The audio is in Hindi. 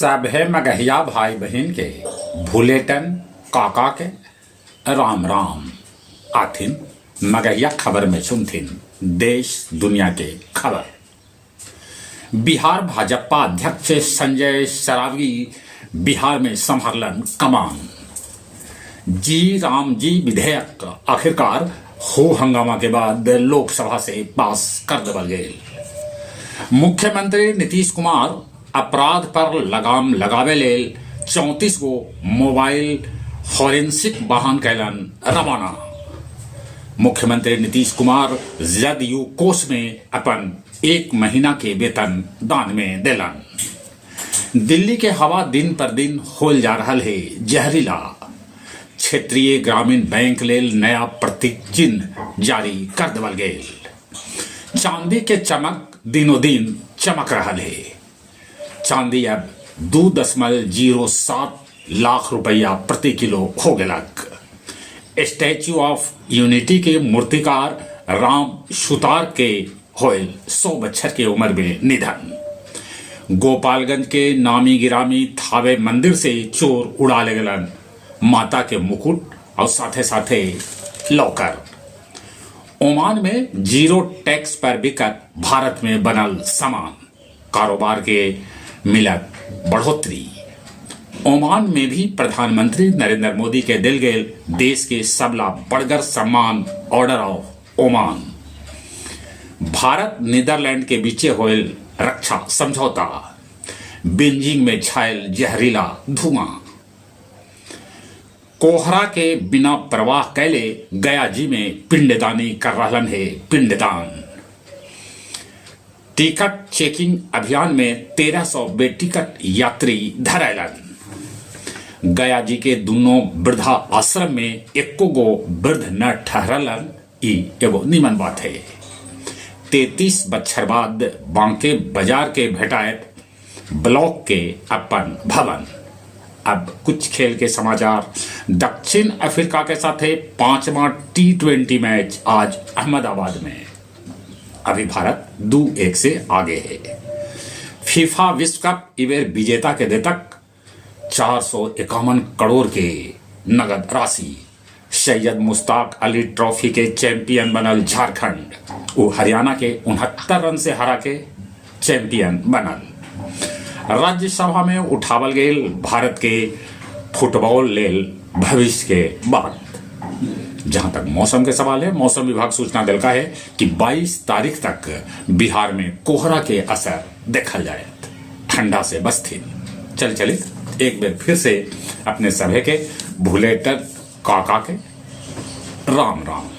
सभे मगहिया भाई बहन के भूलेटन काका के राम राम आथिन। मगहिया खबर में सुनथिन देश दुनिया के खबर। बिहार भाजपा अध्यक्ष संजय सरावगी बिहार में संभालन कमान। जी राम जी विधेयक आखिरकार हो हंगामा के बाद लोकसभा से पास कर देवल गए। मुख्यमंत्री नीतीश कुमार अपराध पर लगाम लगावे लेल 34 गो मोबाइल फॉरेंसिक वाहन कैलन रवाना। मुख्यमंत्री नीतीश कुमार जदयू कोष में अपन 1 महीना के वेतन दान में देलन। दिल्ली के हवा दिन पर दिन होल जा रहा है जहरीला। क्षेत्रीय ग्रामीण बैंक लेल नया प्रतीक चिन्ह जारी कर देवल गए। चांदी के चमक दिनों दिन चमक रहा है। चांदी अब 2.07 लाख रुपया प्रति किलो हो गलक। स्टैच्यू ऑफ यूनिटी के मूर्तिकार राम सुतार के होयल 100 बछर के उम्र में निधन। गोपालगंज के नामी गिरामी थावे मंदिर से चोर उड़ा ले गलन माता के मुकुट और साथे साथे लॉकर। ओमान में जीरो टैक्स पर बिकत भारत में बनल सामान। कारोबार के मिलत बढ़ोतरी। ओमान में भी प्रधानमंत्री नरेंद्र मोदी के दिल गए देश के सबला बड़गर सम्मान order of Oman. Bharat Netherlands के बीचे होयल रक्षा समझौता। बीजिंग में छायल जहरीला धुआं। कोहरा के बिना प्रवाह कैले गया जी में पिंडदानी कर रहलन है पिंडदान। टिकट चेकिंग अभियान में 1300 बेटिकट यात्री धरैलन। गया जी के दोनों वृद्धा आश्रम में एको गो वृद्ध न ठहरलन। ई एगो निमन बात है। 33 बछर बाद बांके बाजार के भेटायत ब्लॉक के अपन भवन। अब कुछ खेल के समाचार। दक्षिण अफ्रीका के साथ 5वां T20 मैच आज अहमदाबाद में। अभी भारत 2-1 से आगे है। फीफा विश्व कप इवेर विजेता के देतक 451 करोड़ के नगद राशि। सैयद मुश्ताक अली ट्रॉफी के चैंपियन बनल झारखंड। वो हरियाणा के 69 रन से हरा के चैंपियन बनल। राज्यसभा में उठावल गए भारत के फुटबॉल लेल भविष्य के बात। जहां तक मौसम के सवाल है, मौसम विभाग सूचना दिलका है कि 22 तारीख तक बिहार में कोहरा के असर देखल जाए। ठंडा से बस्ती चल एक बार फिर से अपने सभे के भूलेटर काका के राम राम।